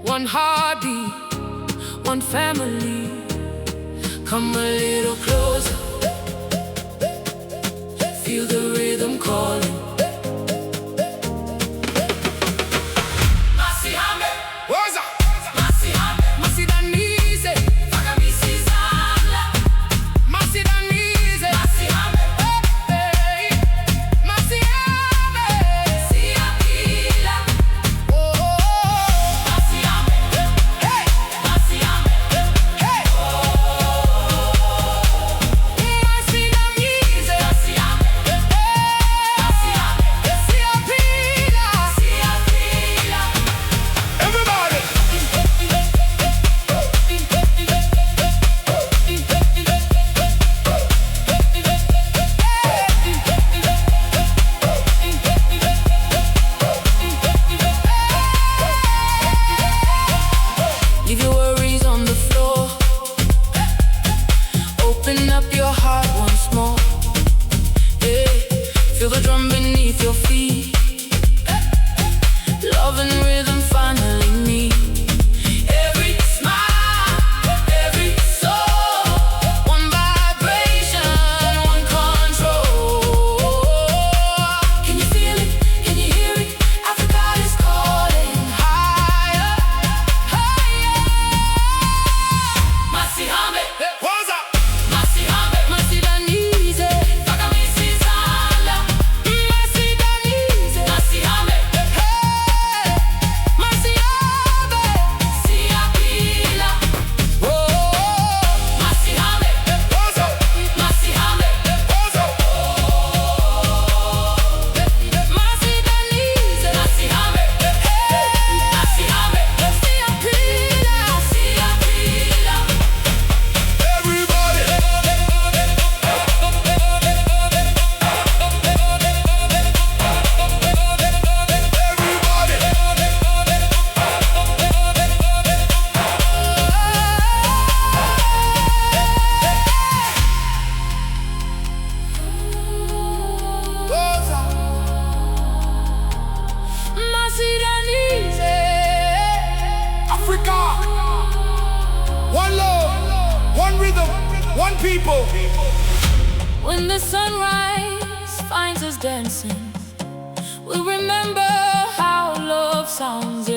one heartbeat, one family. Come a little closer, feel the rhythm calling. Masihambe, woza, Masihambe, Masidanise, Masihambe, Masidanise, Masihambe, hey, Masihambe, Siapila, oh, Masihambe, hey, Masihambe, hey, oh, Masidanise, Masihambe, hey, Siapila, Siapila, everybody. Leave your worries on the floor. Open up your heart once more. Yeah. Feel the drum beneath your feet. Love and rhythm finally meet. Every smile, every soul, one vibration, one control. Can you feel it? Can you hear it? Africa is calling higher, higher. Masihambe, woza, Masihambe, Masidanise, Masihambe, Masidanise, Masihambe, hey, Masihambe, Siapila, oh, Masihambe, woza, Masihambe, woza, Masidanise, Masihambe, hey, Masihambe, Siapila, Siapila, everybody. Africa, one love, one rhythm, one people. When the sunrise finds us dancing, we'll remember how love sounds.